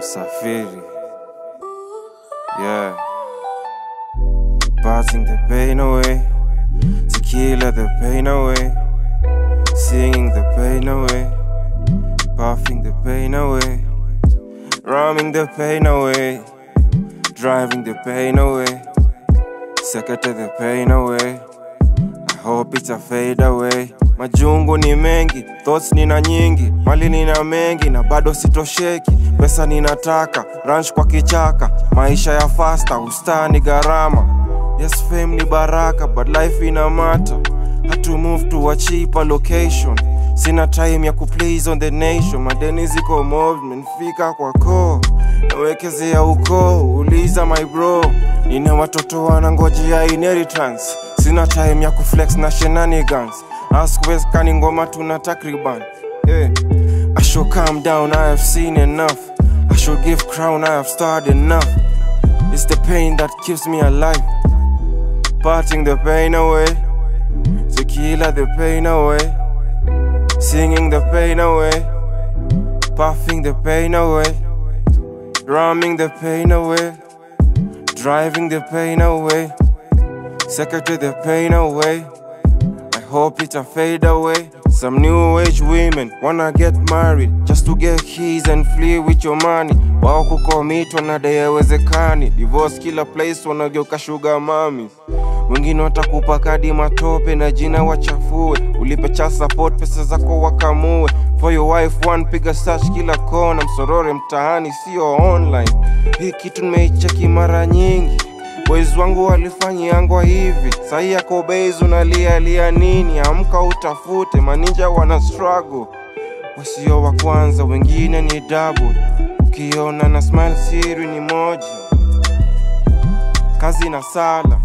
Msafiri. Yeah. Passing the pain away. Tequila the pain away. Singing the pain away. Puffing the pain away. Ramming the pain away. Driving the pain away. Second the pain away. I hope it's a fade away. Majungu ni mengi, thoughts nina nyingi, mali nina mengi na bado sitosheki. Pesa ninataka, ranch kwa kichaka, maisha ya faster, ustaa ni gharama. Yes, fame ni baraka, but life ina matter. Had to move to a cheaper location. Sina time ya kuplease on the nation. Madeni ziko mob, menfika kwa koo. Nawekezea uko, uliza my bro. Nina watoto wanangojea inheritance. Sina time ya kuflex na shenanigans. Ask West kani ngoma tuna takriban. I should calm down, I have seen enough. I should give crown, I have starred enough. It's the pain that keeps me alive. Parting the pain away. Tequila the pain away. Singing the pain away. Puffing the pain away. Drumming the pain away. Driving the pain away. Second to the pain away. I hope it's a fade away. Some new age women wanna get married just to get keys and flee with your money. Wao kukomit wanadai haiwezekani. Divorce kila place wanageuka sugar mummies. Wengine watakupa kadi matope na jina wachafue. Ulipe cha support pesa zako wakamue. For your wife one piga search kila kona. Msorore mtaani sio online. Hii kitu nimeicheki mara nyingi. Boys wangu walifanyiangwa hivi. Sahi yako base unalia nini? Amka utafute, maninja wana struggle. Wasio wa kwanza wengine ni double. Ukiona na smile siri ni moja. Kazi na sala